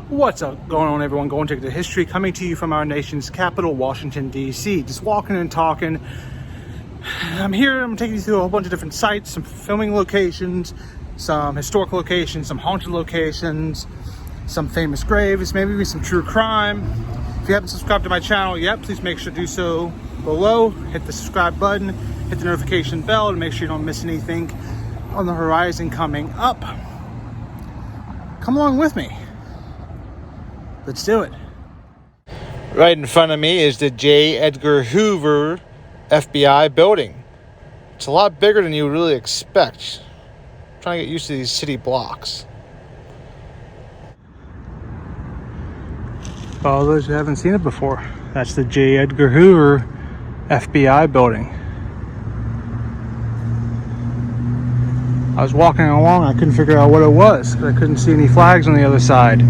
What's up going on, everyone? Going to take the history, coming to you from our nation's capital, Washington, D.C. Just walking and talking. I'm here, I'm taking you through a whole bunch of different sites, some filming locations, some historic locations, some haunted locations, some famous graves, maybe some true crime. If you haven't subscribed to my channel yet, please make sure to do so below. Hit the subscribe button, hit the notification bell to make sure you don't miss anything on the horizon coming up. Come along with me. Let's do it. Right in front of me is the J. Edgar Hoover FBI building. It's a lot bigger than you would really expect. I'm trying to get used to these city blocks. For all those who haven't seen it before, that's the J. Edgar Hoover FBI building. I was walking along, I couldn't figure out what it was, because I couldn't see any flags on the other side.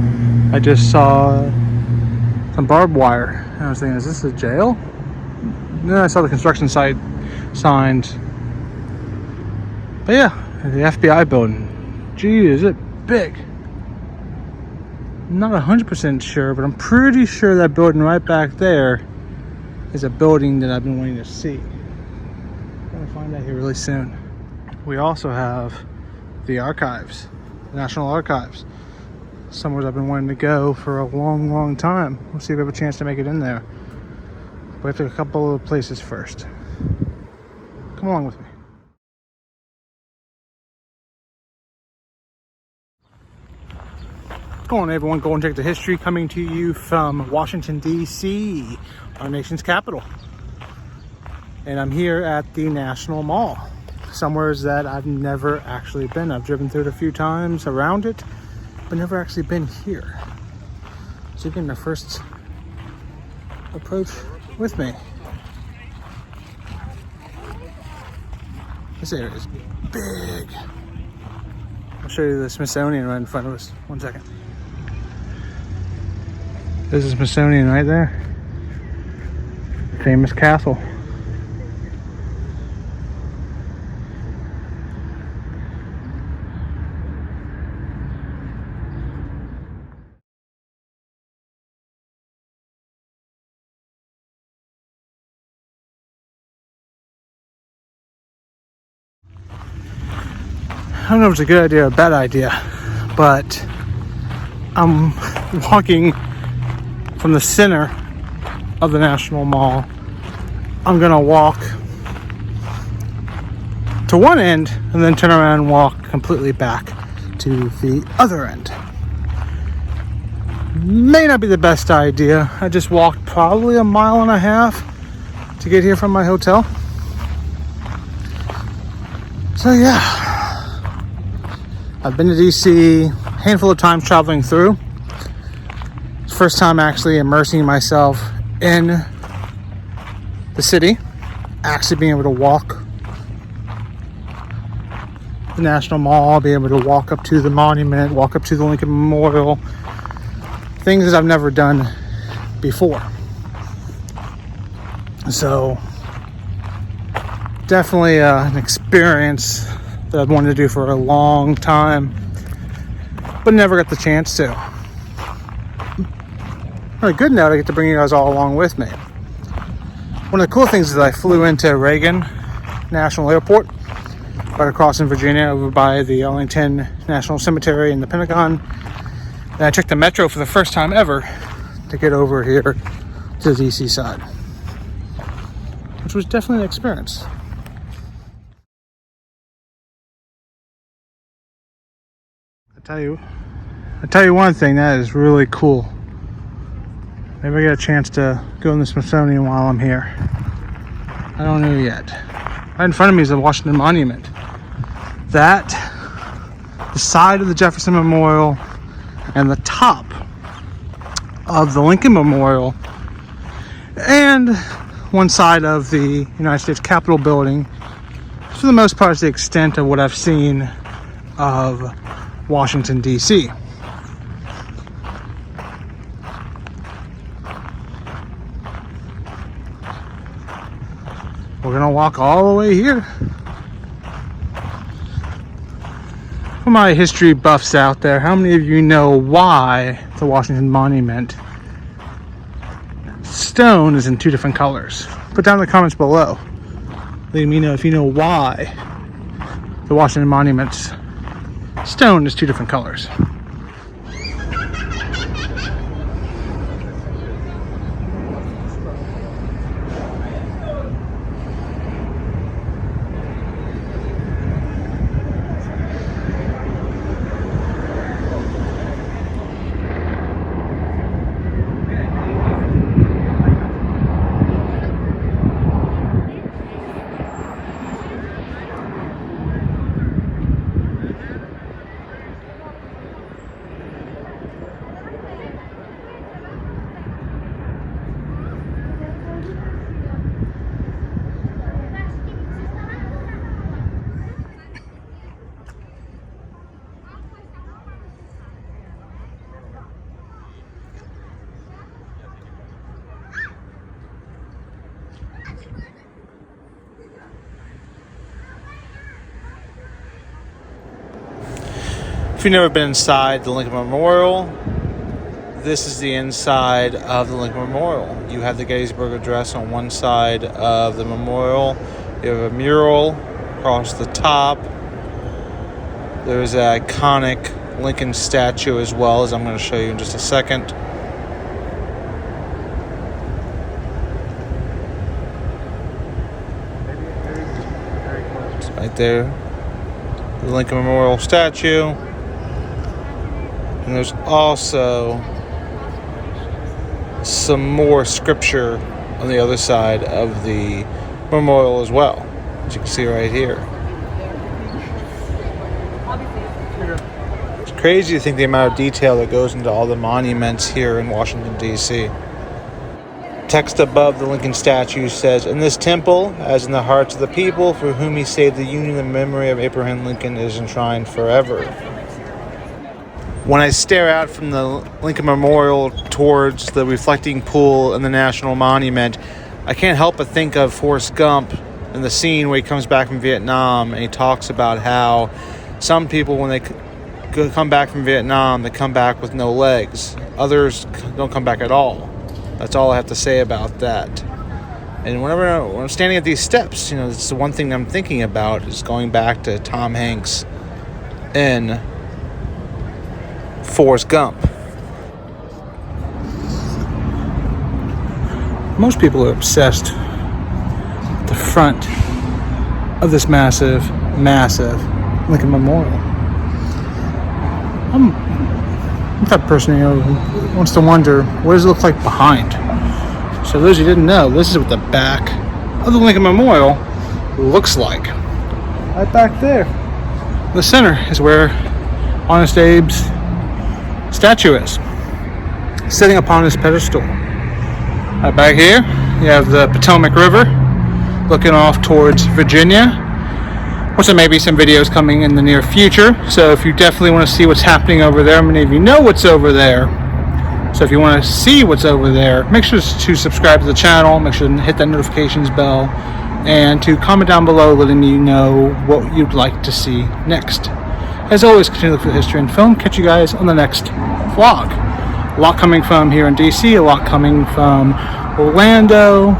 I just saw some barbed wire, and I was thinking, is this a jail? And then I saw the construction site signs. But yeah, the FBI building. Gee, is it big? I'm not 100% sure, but I'm pretty sure that building right back there is a building that I've been wanting to see. I'm gonna find out here really soon. We also have the archives, the National Archives. Somewhere I've been wanting to go for a long time. We'll see if we have a chance to make it in there. But we have to go a couple of places first. Come along with me. Go on, everyone, go and check the history, coming to you from Washington, D.C., our nation's capital. And I'm here at the National Mall. Somewhere that I've never actually been. I've driven through it a few times around it, but never actually been here. So again, the first approach with me. This area is big. I'll show you the Smithsonian right in front of us. 1 second. There's the Smithsonian right there. Famous castle. I don't know if it's a good idea or a bad idea, but I'm walking from the center of the National Mall. I'm gonna walk to one end and then turn around and walk completely back to the other end. May not be the best idea. I just walked probably 1.5 miles to get here from my hotel. So yeah. I've been to DC a handful of times traveling through. It's the first time actually immersing myself in the city, actually being able to walk the National Mall, be able to walk up to the monument, walk up to the Lincoln Memorial, things that I've never done before. So definitely an experience that I've wanted to do for a long time, but never got the chance to. On a good note, I get to bring you guys all along with me. One of the cool things is I flew into Reagan National Airport, right across in Virginia, over by the Arlington National Cemetery and the Pentagon. And I took the metro for the first time ever to get over here to the DC side, which was definitely an experience. I tell you one thing that is really cool. Maybe I get a chance to go in the Smithsonian while I'm here. I don't know yet. Right in front of me is the Washington Monument. That, the side of the Jefferson Memorial, and the top of the Lincoln Memorial, and one side of the United States Capitol building, for the most part, is the extent of what I've seen of Washington, D.C. We're gonna walk all the way here. For my history buffs out there, how many of you know why the Washington Monument stone is in two different colors? Put down in the comments below. Let me know if you know why the Washington Monument's stone is two different colors. If you've never been inside the Lincoln Memorial, this is the inside of the Lincoln Memorial. You have the Gettysburg Address on one side of the memorial. You have a mural across the top. There's an iconic Lincoln statue as well, as I'm going to show you in just a second. It's right there, the Lincoln Memorial statue. And there's also some more scripture on the other side of the memorial as well, as you can see right here. It's crazy to think the amount of detail that goes into all the monuments here in Washington, D.C. Text above the Lincoln statue says, "In this temple, as in the hearts of the people for whom he saved the Union, the memory of Abraham Lincoln is enshrined forever." When I stare out from the Lincoln Memorial towards the reflecting pool and the National Monument, I can't help but think of Forrest Gump in the scene where he comes back from Vietnam, and he talks about how some people, when they come back from Vietnam, they come back with no legs. Others don't come back at all. That's all I have to say about that. And when I'm standing at these steps, it's the one thing I'm thinking about is going back to Tom Hanks in Forrest Gump. Most people are obsessed with the front of this massive Lincoln Memorial. I'm the type of person who wants to wonder, what does it look like behind? So those who didn't know, this is what the back of the Lincoln Memorial looks like. Right back there. The center is where Honest Abe's statue is, sitting upon his pedestal. Right back here, you have the Potomac River, looking off towards Virginia. Which there may be some videos coming in the near future, so if you definitely want to see what's happening over there, many of you know what's over there. So if you want to see what's over there, make sure to subscribe to the channel, make sure to hit that notifications bell, and to comment down below letting me know what you'd like to see next. As always, continue to look for history and film. Catch you guys on the next vlog. A lot coming from here in DC, a lot coming from Orlando,